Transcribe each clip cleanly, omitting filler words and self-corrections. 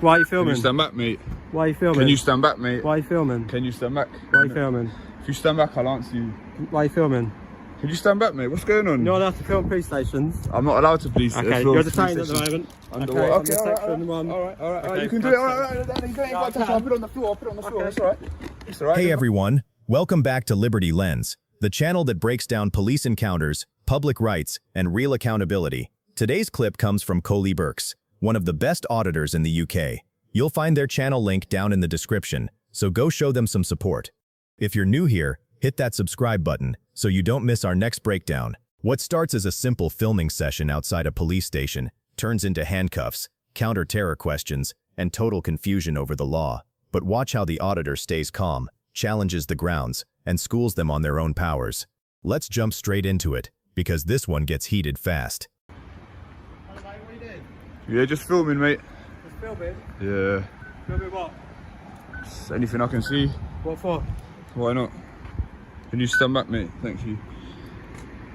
Why are you filming? Can you stand back, mate? Why are you filming? Can you stand back, mate? Why are you filming? Can you stand back? Why are you filming? If you stand back, I'll answer you. Why are you filming? Can you stand back, mate? What's going on? You're not allowed to film police stations. I'm not allowed to police. Okay, film you're police detained at the stations. moment. Under Okay, what? under section 1. Alright, you can do it. Alright, you ain't got to touch. I'll put it on the floor. I'll put it on the floor. It's alright. It's alright. Hey everyone, welcome back to Liberty Lens, the channel that breaks down police encounters, public rights, and real accountability. Today's clip comes from Colindale Burks, one of the best auditors in the UK. You'll find their channel link down in the description, so go show them some support. If you're new here, hit that subscribe button so you don't miss our next breakdown. What starts as a simple filming session outside a police station turns into handcuffs, counter-terror questions, and total confusion over the law. But watch how the auditor stays calm, challenges the grounds, and schools them on their own powers. Let's jump straight into it, because this one gets heated fast. Hello, mate, what are you doing? Yeah, just filming, mate. Just filming? Yeah. Filming what? Just anything I can see. What for? Why not? Can you stand back, mate? Thank you.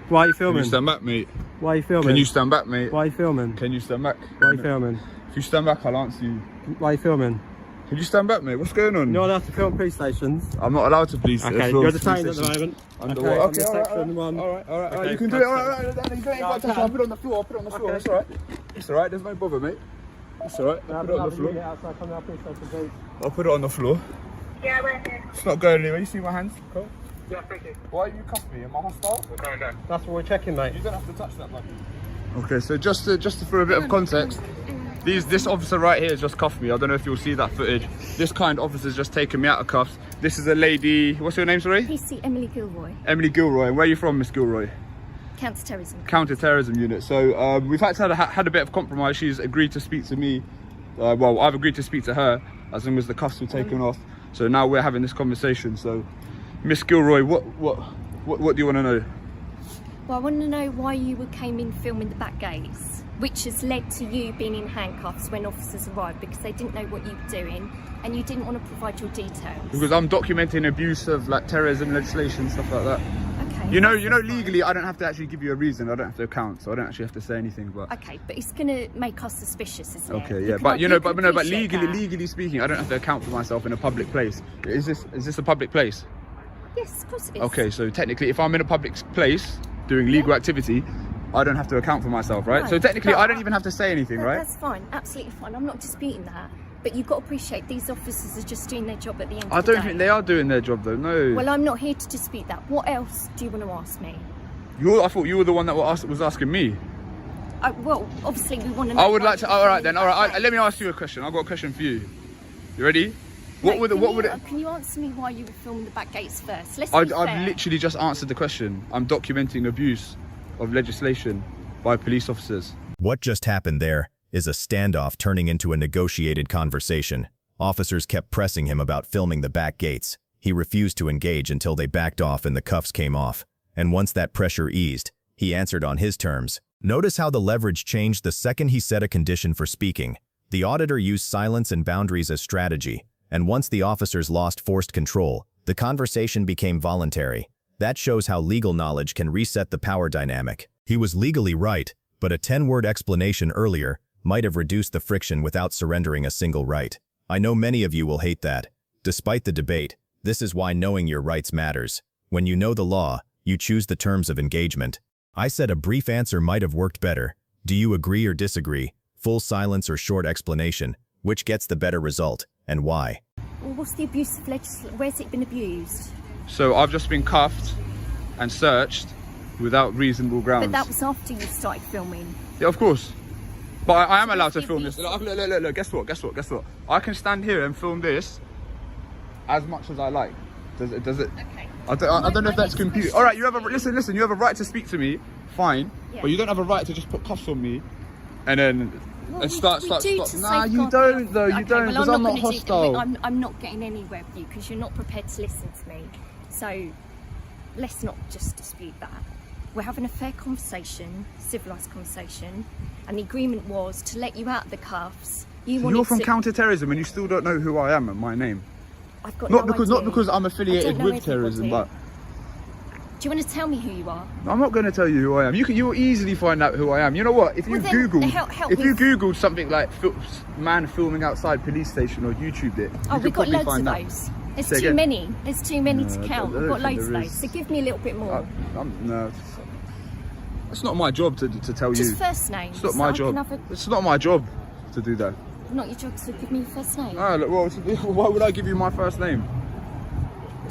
Why are you Can filming? you stand back, mate? Why are you filming? Can you stand back, mate? Why are you filming? Can you stand back? Why are you filming? If you stand back, I'll answer you. Why are you filming? Can you stand back, mate? What's going on? You're not allowed to film police stations. I'm not allowed to police. Okay, film you're police detained at the stations. moment. Under Okay, what? under section 1. Alright. Okay, You can do it. that's Alright. You ain't got to touch. I'll put it on the floor. I'll put it on the floor. Okay. It's alright. It's alright. There's no bother, mate. It's alright. I'll put it on the floor. Outside, come out, police station, please. I'll put it on the floor. Yeah, we're here. It's not going anywhere. You see my hands? Cool. Yeah, thank you. Why are you cuffing me? Am I hostile? We're going down. That's what we're checking, mate. You don't have to touch that button. Okay, so just for a bit of context, this officer right here has just cuffed me. I don't know if you'll see that footage. This kind officer's just taken me out of cuffs. This is a lady. What's your name, sorry? PC Emily Gilroy, Emily Gilroy. And where are you from, Miss Gilroy? counter-terrorism. Counter-terrorism unit. So we've had a bit of compromise. She's agreed to speak to me. Well, I've agreed to speak to her as long as the cuffs were taken off. So now we're having this conversation. So, Miss Gilroy, what do you want to know? Well, I want to know why you came in filming the back gates, which has led to you being in handcuffs when officers arrived because they didn't know what you were doing and you didn't want to provide your details. Because I'm documenting abuse of like terrorism legislation, stuff like that. Okay. You know, legally, I don't have to actually give you a reason. I don't have to account, so I don't actually have to say anything. But okay, but it's going to make us suspicious, isn't it? okay, yeah, but legally speaking, I don't have to account for myself in a public place. Is this a public place? Yes, of course it is. Okay, so technically, if I'm in a public place doing legal activity, I don't have to account for myself, right? No, So technically, but I don't even have to say anything, right? That's fine, absolutely fine. I'm not disputing that. But you've got to appreciate these officers are just doing their job at the end of the I day. don't think they are doing their job, though. No. Well, I'm not here to dispute that. What else do you want to ask me? I thought you were the one that was asking me. Well, obviously we want to know. I would why like to. you're All right filming then. the All right. back Let me gates. ask you a question. I've got a question for you. You ready? Can you answer me why you were filming the back gates first? Let's be fair. I've literally just answered the question. I'm documenting abuse of legislation by police officers. What just happened there is a standoff turning into a negotiated conversation. Officers kept pressing him about filming the back gates. He refused to engage until they backed off and the cuffs came off. And once that pressure eased, he answered on his terms. Notice how the leverage changed the second he set a condition for speaking. The auditor used silence and boundaries as strategy, and once the officers lost forced control, the conversation became voluntary. That shows how legal knowledge can reset the power dynamic. He was legally right, but a 10-word explanation earlier might have reduced the friction without surrendering a single right. I know many of you will hate that. Despite the debate, this is why knowing your rights matters. When you know the law, you choose the terms of engagement. I said a brief answer might have worked better. Do you agree or disagree? Full silence or short explanation? Which gets the better result, and why? Well, what's the abuse of legislation? Where's it been abused? So I've just been cuffed and searched without reasonable grounds. But that was after you started filming. Yeah, of course. But I am So allowed to what's the film this. abuse? Look, guess what? I can stand here and film this as much as I like. Does it? Okay. I don't know if that's confused. confused. All right, you have a listen. You have a right to speak to me, fine. Yeah. But you don't have a right to just put cuffs on me, and then Well, and start. Nah, you safeguard don't though. the- You don't, well, because I'm not gonna do- hostile. I'm not getting anywhere with you because you're not prepared to listen to me. So let's not just dispute that. We're having a fair conversation, civilised conversation, and the agreement was to let you out of the cuffs. You're from counter-terrorism, and you still don't know who I am and my name. I've got Not no because idea. I'm I affiliated don't know with terrorism, but everybody. Do you want to tell me who you are? I'm not going to tell you who I am. You'll easily find out who I am. You know what? If you Well, then Google, help if you with- Googled something like man filming outside police station or YouTubed it, Oh, you we've could got probably loads of find those. There's Say too again? many. There's too many to No, count. I We've got don't think loads of there those. is. So give me a little bit more. No, it's not my job to tell Just you. first names. It's not so my I job. can have It's not my job to do that. not your job, so give me your first name. No, look, well, why would I give you my first name?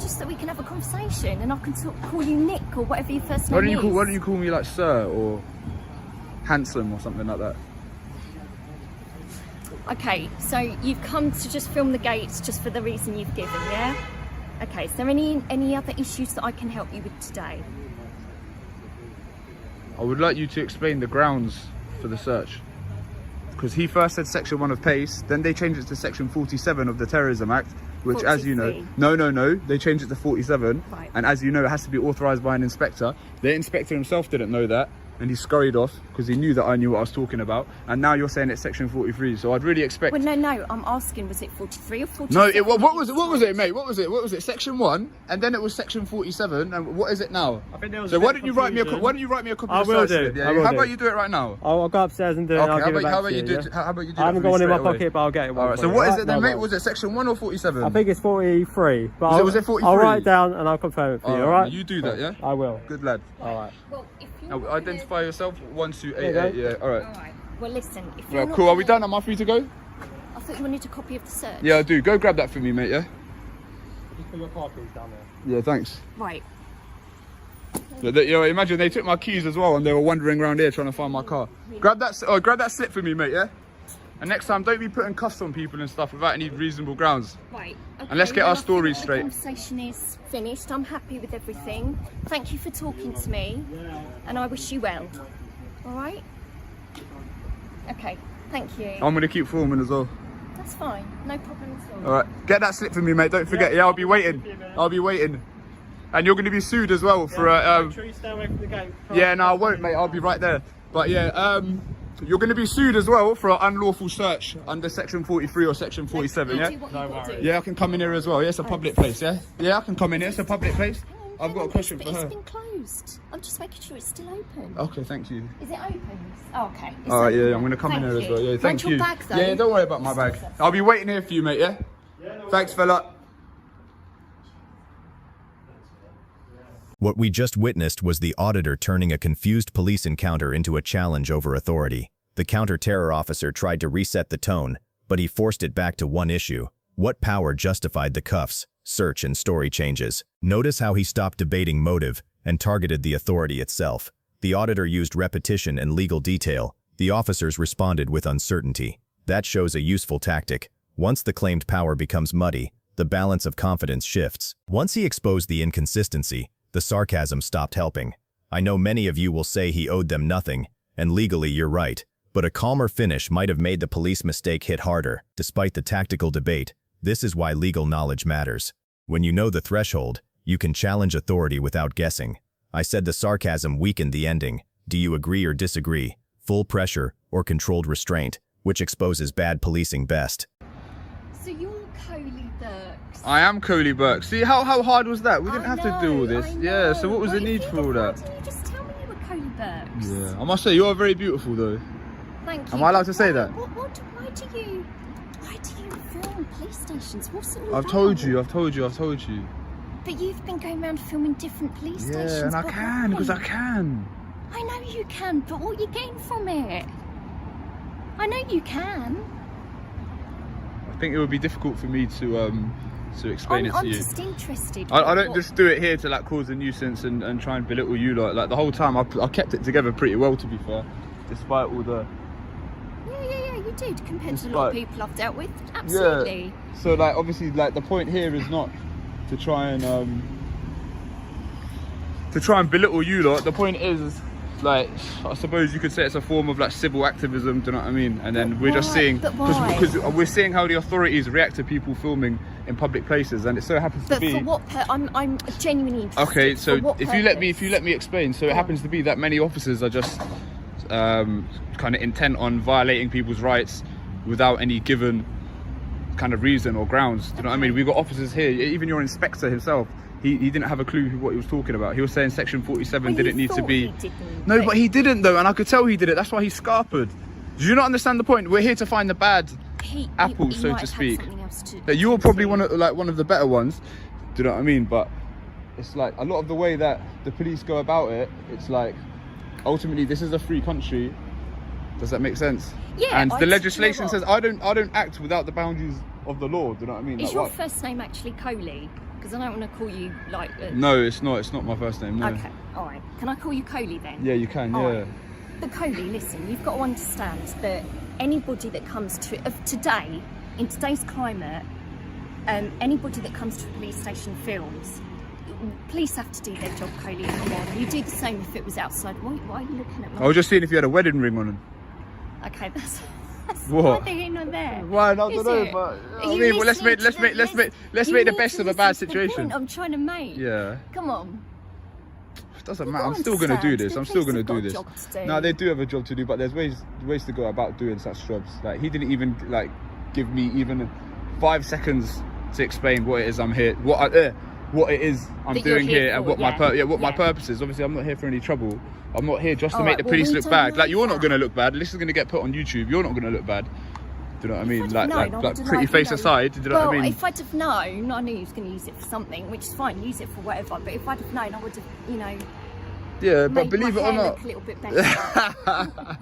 Just so we can have a conversation and I can call you Nick or whatever your first name Why don't is. you call me like Sir or Handsome or something like that? Okay, so you've come to just film the gates just for the reason you've given, yeah? Okay, is there any other issues that I can help you with today? I would like you to explain the grounds for the search. Because he first said section 1 of PACE, then they changed it to section 47 of the Terrorism Act, which as you know, 43. no, they changed it to 47. Right. And as you know, it has to be authorised by an inspector. The inspector himself didn't know that, and he scurried off because he knew that I knew what I was talking about. And now you're saying it's section 43, so I'd really expect... Well, no, I'm asking, was it 43 or 47? No, what was it, mate? What was it? Section 1, and then it was section 47, and what is it now? I think there was So a why bit don't you of write me a confusion. copy I of the will search do, slip, yeah? I will How do. about you do it right now? I'll go upstairs and do it. Okay, I'll give it back how to about you do it? yeah? How about you do I it? haven't for me got one in my straight away? pocket, but I'll get it. All right. So what is it then, mate? Was it section 1 or 47? I think it's 43. But Was it 43? I'll write it down and I'll confirm it for you. All right? You do that, yeah? I will. Good lad. All right. Well, if you're Now, not identify yourself. 1288. There you Yeah. All right. All right. Well, listen, if you're Well, not cool. Are we gonna- done? Am I free to go? I thought you wanted a copy of the search. Yeah, I do. Go grab that for me, mate. Yeah. Just put your car keys down there. Yeah. Thanks. Right. Imagine they took my keys as well, and they were wandering around here trying to find my car. Grab that slip for me, mate. Yeah. And next time, don't be putting cuffs on people and stuff without any reasonable grounds. Right. Okay, And let's get well, our I think stories the straight. conversation is finished. I'm happy with everything. Thank you for talking to me, and I wish you well. All right. Okay. Thank you. I'm gonna keep filming as well. That's fine. No problem at all. All right. Get that slip for me, mate. Don't forget. Yeah, I'll be waiting. I'll be waiting. And you're gonna be sued as well for Make sure you stay away from the gate. Yeah, no, I won't, mate. I'll be right there. But yeah, you're going to be sued as well for an unlawful search under section 43 or section 47, You yeah? do what you've got to do. Yeah, I can come in here as well. Yeah, it's a public place, yeah? Yeah, I can come in here. It's a public place. I've Hang got a on, question but for her. It's been closed. I'm just making sure it's still open. Okay, thank you. Is it open? Oh, okay. It's All right, open yeah, now. I'm going to come in Thank here as well. Yeah, Mind thank you. your bag, though. Yeah, don't worry about my bag. I'll be waiting here for you, mate, yeah? Thanks, fella. What we just witnessed was the auditor turning a confused police encounter into a challenge over authority. The counter-terror officer tried to reset the tone, but he forced it back to one issue. What power justified the cuffs, search, and story changes? Notice how he stopped debating motive and targeted the authority itself. The auditor used repetition and legal detail. The officers responded with uncertainty. That shows a useful tactic. Once the claimed power becomes muddy, the balance of confidence shifts. Once he exposed the inconsistency, the sarcasm stopped helping. I know many of you will say he owed them nothing, and legally you're right, but a calmer finish might have made the police mistake hit harder. Despite the tactical debate, this is why legal knowledge matters. When you know the threshold, you can challenge authority without guessing. I said the sarcasm weakened the ending. Do you agree or disagree? Full pressure or controlled restraint, which exposes bad policing best? So you're Coley Burks. I am Coley Burke. See, how hard was that? We didn't I have to do all know, this. I Yeah, so know. what was the Well, if need you for all did, that? Why didn't you just tell me you were Coley Burks? Yeah, I must say, you are very beautiful though. Thank you. Am I allowed to say that? Why do you film police stations? What's it all I've about? told you. But you've been going around filming different police stations. Yeah, and I but can, why? because I can. I know you can, but what are you getting from it? I know you can. I think it would be difficult for me to explain it to I'm you. just interested. I don't What- just do it here to like cause a nuisance and try and belittle you like the whole time. I kept it together pretty well, to be fair, despite all the Yeah, you did compared to a It's lot of like- people I've dealt with. Absolutely. Yeah. So like obviously like the point here is not to try and belittle you lot. The point is like, I suppose you could say it's a form of like civil activism, do you know what I mean? And then we're just why? seeing, But why? because we're seeing how the authorities react to people filming in public places, and it so happens to But be. for what I'm genuinely interested. Okay, so For what if you let purpose? me explain. So it happens to be that many officers are just kind of intent on violating people's rights without any given kind of reason or grounds. Do you know what I mean? We've got officers here, even your inspector himself. he didn't have a clue what he was talking about. He was saying section 47 Well, didn't you need to thought be. he didn't, No, but he didn't though, and I could tell he did it. That's why he scarpered. Do you not understand the point? We're here to find the bad apples, so to speak. That you're probably one of the better ones. Do you know what I mean? But it's like a lot of the way that the police go about it. It's like ultimately this is a free country. Does that make sense? Yeah. And the legislation says I don't act without the boundaries of the law. Do you know what I mean? Is like, your what? first name actually Coley? Because I don't want to call you like. No, it's not. It's not my first name. No. Okay. All right. Can I call you Coley then? Yeah, you can. All Yeah. right. But Coley, listen, you've got to understand that anybody that comes to today, in today's climate, anybody that comes to a police station films. Police have to do their job, Coley. Come on, you do the same if it was outside. Why are you looking at me? I was just seeing if you had a wedding ring on. Okay, that's What? neither here nor there. Why? I don't Is know, it? but Are I you mean, well, let's make listening the best of a bad situation. I'm trying to make. Yeah. Come on. It doesn't You've matter. got I'm to still gonna do understand, this. the I'm still police gonna have do got a this. job to do. No, they do have a job to do, but there's ways to go about doing such jobs. Like he didn't even like give me even 5 seconds to explain what it is I'm here, what it is I'm That you're doing here here, and for, what my yeah. purpose is. Obviously, I'm not here for any trouble. I'm not here just to All make right, the well, police we look don't bad. Like know you're not that. gonna look bad. This is gonna get put on YouTube. You're not gonna look bad. Do you know what I mean? If I'd have known, I Like would pretty have face known. aside. Do you know well, what I mean? if I'd have known, I knew he was going to use it for something, which is fine, use it for whatever. But if I'd have known, I would have, Yeah, but made believe my it or hair not, look a little bit better.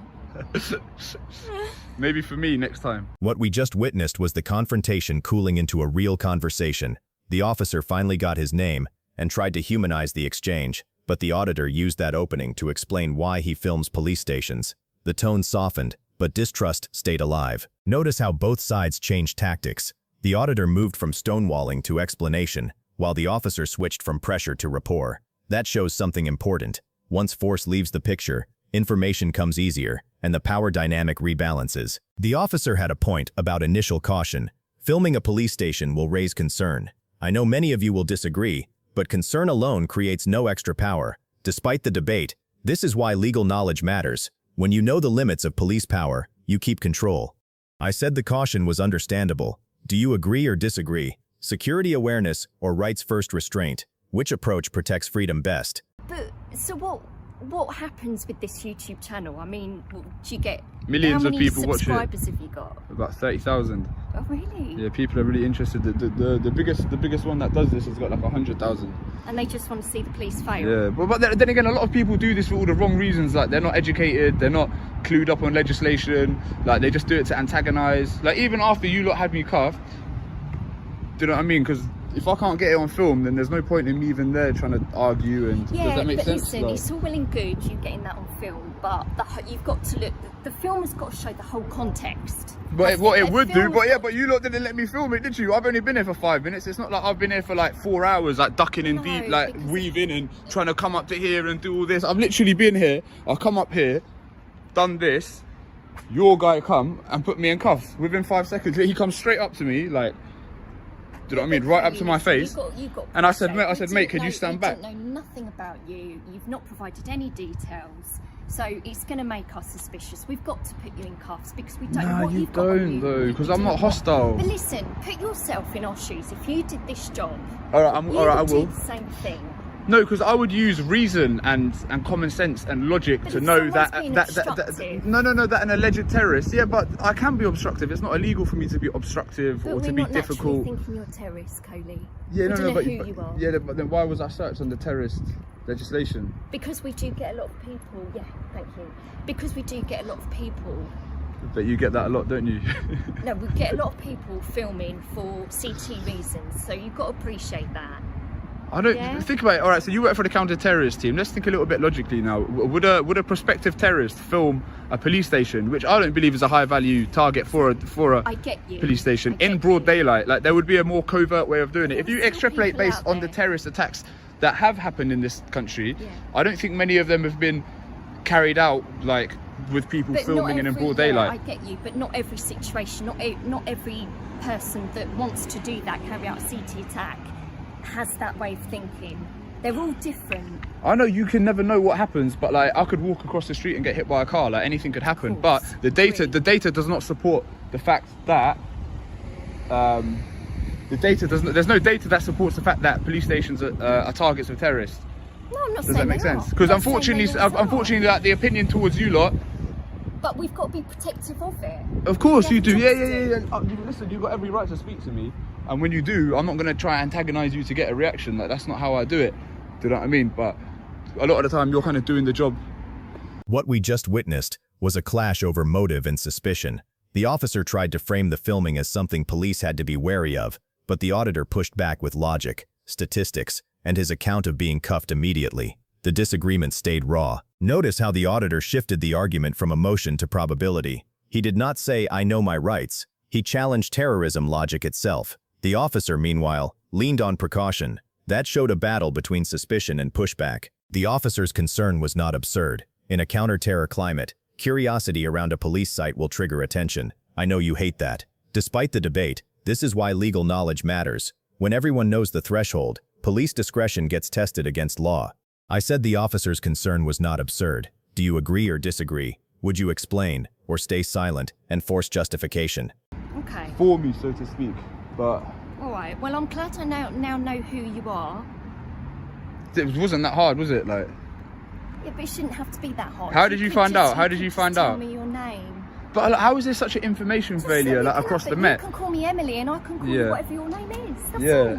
maybe for me next time. What we just witnessed was the confrontation cooling into a real conversation. The officer finally got his name and tried to humanize the exchange, but the auditor used that opening to explain why he films police stations. The tone softened, but distrust stayed alive. Notice how both sides changed tactics. The auditor moved from stonewalling to explanation, while the officer switched from pressure to rapport. That shows something important. Once force leaves the picture, information comes easier, and the power dynamic rebalances. The officer had a point about initial caution. Filming a police station will raise concern. I know many of you will disagree, but concern alone creates no extra power. Despite the debate, this is why legal knowledge matters. When you know the limits of police power, you keep control. I said the caution was understandable. Do you agree or disagree? Security awareness or rights-first restraint? Which approach protects freedom best? But so what happens with this YouTube channel? I mean, do you get Millions how of many people watch it. subscribers have you got? About 30,000. Oh really? Yeah, people are really interested. The biggest one that does this has got like 100,000. And they just want to see the police fail. Yeah, but then again, a lot of people do this for all the wrong reasons. Like they're not educated, they're not clued up on legislation. Like they just do it to antagonize. Like even after you lot had me cuffed, do you know what I mean? Because if I can't get it on film, then there's no point in me even there trying to argue. And Yeah, does that make but sense? listen, Like, it's all well and good you getting that on film, but you've got to look. The film has got to show the whole context. but what it would do, film- but you lot didn't let me film it, did you? I've only been here for 5 minutes. It's not like I've been here for like 4 hours, like ducking in No, deep, like because- weaving and trying to come up to here and do all this. I've literally been here. I come up here, done this. Your guy come and put me in cuffs within 5 seconds. He comes straight up to me, like, do you know what I mean? Right up to my face. You've got And I said, appreciate- mate, we could don't you know- stand back? We don't know nothing about you. You've not provided any details. So it's going to make us suspicious. We've got to put you in cuffs because we don't know Nah, what you you've got on don't you. though, We because don't I'm know not what- hostile. But listen, put yourself in our shoes. If you did this job, All right, you all right, I would will. do the same thing. No, because I would use reason and common sense and logic But to if know someone's that being that obstructive- that an alleged terrorist. Yeah, but I can be obstructive. It's not illegal for me to be obstructive But or we're to be not naturally difficult. thinking you're a terrorist, Coley. Yeah, we no, don't no, know but who you are. yeah, but then why was I searched under terrorist legislation? Because we do get a lot of people. Yeah, thank you. Because we do get a lot of people. But you get that a lot, don't you? No, we get a lot of people filming for CT reasons. So you've got to appreciate that. I don't Yeah. think about it. All right, so you work for the counter-terrorist team. Let's think a little bit logically now. Would a prospective terrorist film a police station, which I don't believe is a high-value target for a I get you. police station, I in get broad you. daylight? Like there would be a more covert way of doing it. If you There's still extrapolate people based out on the there. terrorist attacks that have happened in this country, Yeah. I don't think many of them have been carried out like with people But filming not and in every- broad yeah, daylight. I get you, but not every situation, not every person that wants to do that, carry out a CT attack, has that way of thinking. They're all different. I know you can never know what happens, but like I could walk across the street and get hit by a car. Like anything could happen. course, But the data agree. does not support the fact that The data doesn't. There's no data that supports the fact that police stations are targets of terrorists. No, I'm not Does saying that make they sense? are. Because I'm not saying unfortunately, they always are. unfortunately, like, the opinion towards you lot. But we've got to be protective of it. Of course We you have do. jobs Yeah. to do. Listen, you've got every right to speak to me, and when you do, I'm not gonna try and antagonize you to get a reaction. Like, that's not how I do it. Do you know what I mean? But a lot of the time, you're kind of doing the job. What we just witnessed was a clash over motive and suspicion. The officer tried to frame the filming as something police had to be wary of, but the auditor pushed back with logic, statistics, and his account of being cuffed immediately. The disagreement stayed raw. Notice how the auditor shifted the argument from emotion to probability. He did not say, "I know my rights." He challenged terrorism logic itself. The officer, meanwhile, leaned on precaution. That showed a battle between suspicion and pushback. The officer's concern was not absurd. In a counter-terror climate, curiosity around a police site will trigger attention. I know you hate that. Despite the debate, this is why legal knowledge matters. When everyone knows the threshold, police discretion gets tested against law. I said the officer's concern was not absurd. Do you agree or disagree? Would you explain, or stay silent and force justification? Okay. For me, so to speak. But All right. Well, I'm glad I now know who you are. it wasn't that hard, was it? Like, Yeah, but it shouldn't have to be that hard. How did you could find just- out? How did you could find just out? Tell me your name. but like, how is there such an information Just failure so like we can across have the it. Met? You can call me Emily, and I can call Yeah. you whatever your name is. That's Yeah. all.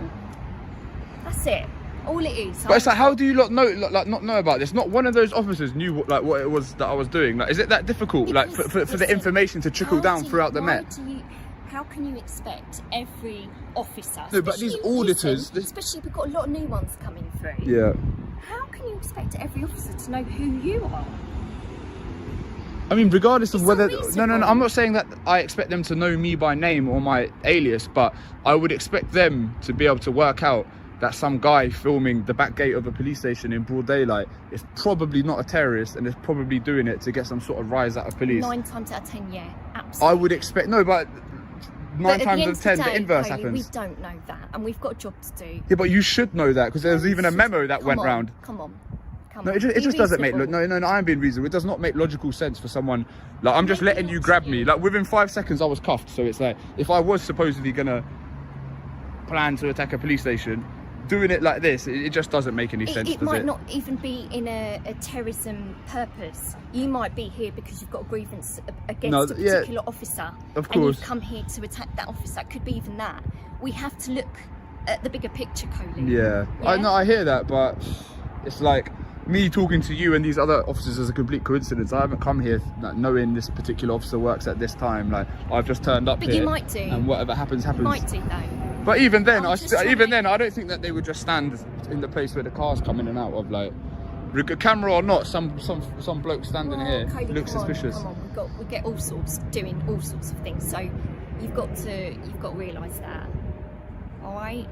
That's it. All it is. But it's like, how do you lot know, like, not know about this? Not one of those officers knew like what it was that I was doing. Like, is it that difficult? Like, for the Listen, information to trickle how down do throughout the why Met? do you- How can you expect every officer? No, but these especially auditors- recent, especially we've got a lot of new ones coming through. Yeah. How can you expect every officer to know who you are? I mean, regardless of It's whether unreasonable. I'm not saying that I expect them to know me by name or my alias, but I would expect them to be able to work out that some guy filming the back gate of a police station in broad daylight is probably not a terrorist and is probably doing it to get some sort of rise out of police. 9 times out of 10, yeah, absolutely. I would expect but But 9 at the times end out of of 10 the day, inverse Coley, happens. We don't know that, and we've got a job to do. Yeah, but you should know that because there's even a memo that Come went on, round. Come on. No, it just doesn't make no, I'm being reasonable. It does not make logical sense for someone. Like, I'm just letting you grab me. Like, within 5 seconds I was cuffed. So it's like, if I was supposedly gonna plan to attack a police station, doing it like this, it just doesn't make any sense. It might not even be in a terrorism purpose. You might be here because you've got a grievance against a particular officer. Of And course. you've come here to attack that officer. It could be even that. We have to look at the bigger picture, Coley. Yeah. I hear that, but it's like me talking to you and these other officers is a complete coincidence. I haven't come here knowing this particular officer works at this time. Like, I've just turned up But here. you might do. And whatever happens, happens. You might do though. But even then, I'm just trying to I don't think that they would just stand in the place where the cars come in and out of. Like, camera or not, some bloke standing here Coley, looks come on, suspicious. Come on, we get all sorts doing all sorts of things. So you've got to realise that. All right.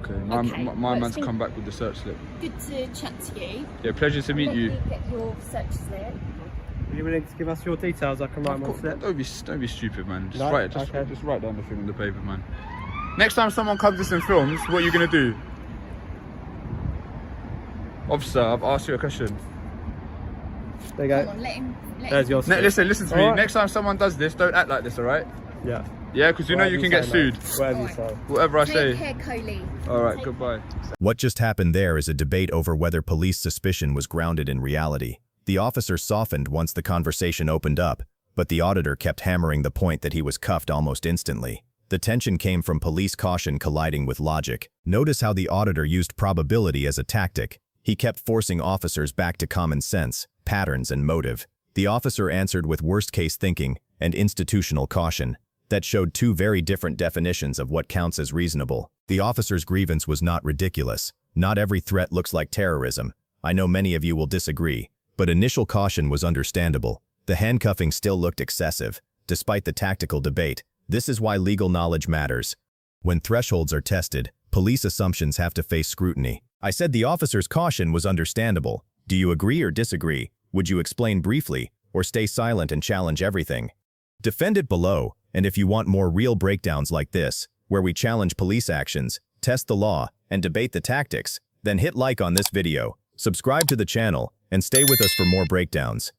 Okay, Okay, my well, man's it's been- come back with the search slip. Good to chat to you. Yeah, pleasure to meet Let you. me get your search slip. Are you willing to give us your details? I can write them on slip. Don't be stupid, man. Just No? write down the thing on the paper, man. Next time someone comes this and films, what are you gonna do? Officer, I've asked you a question. There you go. Come on, let him. There's your slip. Listen to me. Alright. Next time someone does this, don't act like this, alright? Yeah. Yeah, because you know you can get sued. Whatever you say. Whatever I Take say. care, Coley. Alright, Take- goodbye. What just happened there is a debate over whether police suspicion was grounded in reality. The officer softened once the conversation opened up, but the auditor kept hammering the point that he was cuffed almost instantly. The tension came from police caution colliding with logic. Notice how the auditor used probability as a tactic. He kept forcing officers back to common sense, patterns, and motive. The officer answered with worst-case thinking and institutional caution. That showed two very different definitions of what counts as reasonable. The officer's grievance was not ridiculous. Not every threat looks like terrorism. I know many of you will disagree, but initial caution was understandable. The handcuffing still looked excessive, despite the tactical debate. This is why legal knowledge matters. When thresholds are tested, police assumptions have to face scrutiny. I said the officer's caution was understandable. Do you agree or disagree? Would you explain briefly, or stay silent and challenge everything? Defend it below, and if you want more real breakdowns like this, where we challenge police actions, test the law, and debate the tactics, then hit like on this video, subscribe to the channel, and stay with us for more breakdowns.